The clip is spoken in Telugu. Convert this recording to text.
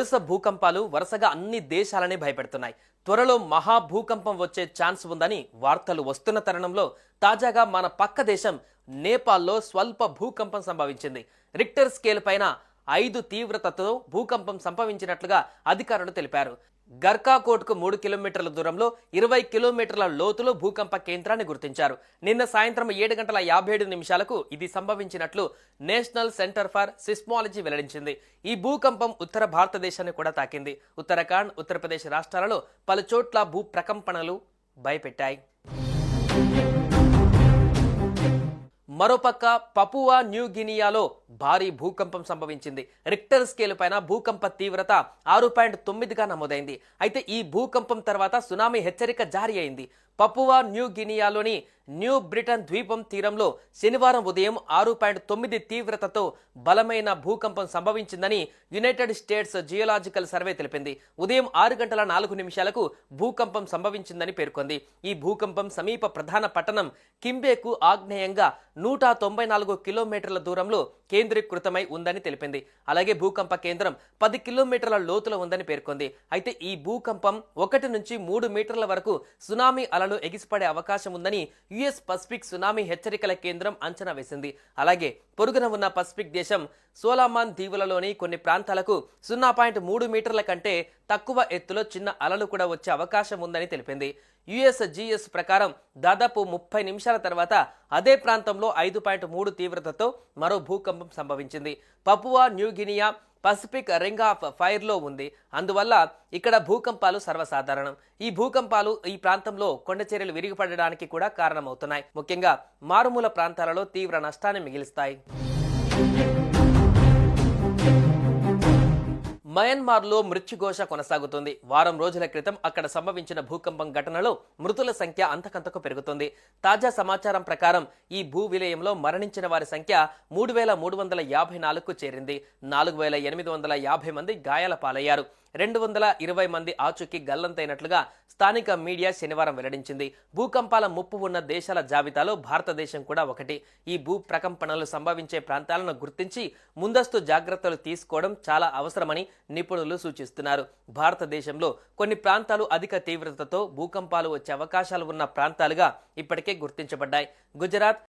వరుస భూకంపాలు వరుసగా అన్ని దేశాలని భయపెడుతున్నాయి. త్వరలో మహా భూకంపం వచ్చే ఛాన్స్ ఉందని వార్తలు వస్తున్న తరుణంలో తాజాగా మన పక్క దేశం నేపాల్లో స్వల్ప భూకంపం సంభవించింది. రిక్టర్ స్కేల్ పైన 5 తీవ్రతతో భూకంపం సంభవించినట్లుగా అధికారులు తెలిపారు. గర్కాకోట్కు 3 కిలోమీటర్ల దూరంలో 20 కిలోమీటర్ల లోతులో భూకంప కేంద్రాన్ని గుర్తించారు. నిన్న సాయంత్రం 7:57 ఇది సంభవించినట్లు నేషనల్ సెంటర్ ఫర్ సిస్మాలజీ వెల్లడించింది. ఈ భూకంపం ఉత్తర భారతదేశాన్ని కూడా తాకింది. ఉత్తరాఖండ్, ఉత్తరప్రదేశ్ రాష్ట్రాలలో పలు చోట్ల భూ ప్రకంపనలు భయపెట్టాయి. మరోపక్క పపువా న్యూ గినియాలో భారీ భూకంపం సంభవించింది. రిక్టర్ స్కేల్ పైన భూకంప తీవ్రత 6.9గా నమోదైంది. అయితే ఈ భూకంపం తర్వాత సునామీ హెచ్చరిక జారీ అయింది. పపువా న్యూ గినియాలోని న్యూ బ్రిటన్ ద్వీపం తీరంలో శనివారం ఉదయం 6.9 తీవ్రతతో బలమైన భూకంపం సంభవించిందని యునైటెడ్ స్టేట్స్ జియోలాజికల్ సర్వే తెలిపింది. ఉదయం 6:04 భూకంపం సంభవించిందని పేర్కొంది. ఈ భూకంపం సమీప ప్రధాన పట్టణం కింబేకు ఆగ్నేయంగా 194 కిలోమీటర్ల దూరంలో కేంద్రీకృతమై ఉందని తెలిపింది. అలాగే భూకంప కేంద్రం 10 కిలోమీటర్ల లోతులో ఉందని పేర్కొంది. అయితే ఈ భూకంపం 1 నుంచి 3 మీటర్ల వరకు సునామీ అలలు ఎగిసిపడే అవకాశం ఉందని యుఎస్ పసిఫిక్ సునామీ హెచ్చరికల కేంద్రం అంచనా వేసింది. అలాగే పొరుగున ఉన్న పసిఫిక్ దేశం సోలమాన్ దీవులలోని కొన్ని ప్రాంతాలకు 0.3 మీటర్ల కంటే తక్కువ ఎత్తులో చిన్న అలలు కూడా వచ్చే అవకాశం ఉందని తెలిపింది. యుఎస్జిఎస్ ప్రకారం దాదాపు 30 నిమిషాల తర్వాత అదే ప్రాంతంలో 5.3 తీవ్రతతో మరో భూకంపం సంభవించింది. Papua new Guinea Pacific ring of fire లో ఉంది. అందువల్ల ఇక్కడ భూకంపాలు సర్వసాధారణం. ఈ భూకంపాలు ఈ ప్రాంతంలో కొండచర్యలు విరిగిపడడానికి కూడా కారణమవుతున్నాయి. ముఖ్యంగా మారుమూల ప్రాంతాలలో తీవ్ర నష్టాన్ని మిగిలిస్తాయి. మయన్మార్లో మృత్యుఘోష కొనసాగుతుంది. వారం రోజుల క్రితం అక్కడ సంభవించిన భూకంపం ఘటనలో మృతుల సంఖ్య అంతకంతకు పెరుగుతుంది. తాజా సమాచారం ప్రకారం ఈ భూ విలయంలో మరణించిన వారి సంఖ్య 3,354కు చేరింది. 4,850 మంది గాయాల పాలయ్యారు. 220 మంది ఆచూకీ గల్లంతైనట్లుగా స్థానిక మీడియా శనివారం వెల్లడించింది. భూకంపాల ముప్పు ఉన్న దేశాల జాబితాలో భారతదేశం కూడా ఒకటి. ఈ భూ ప్రకంపనలు సంభవించే ప్రాంతాలను గుర్తించి ముందస్తు జాగ్రత్తలు తీసుకోవడం చాలా అవసరమని నిపుణులు సూచిస్తున్నారు. భారతదేశంలో కొన్ని ప్రాంతాలు అధిక తీవ్రతతో భూకంపాలు వచ్చే అవకాశాలు ఉన్న ప్రాంతాలుగా ఇప్పటికే గుర్తించబడ్డాయి. గుజరాత్,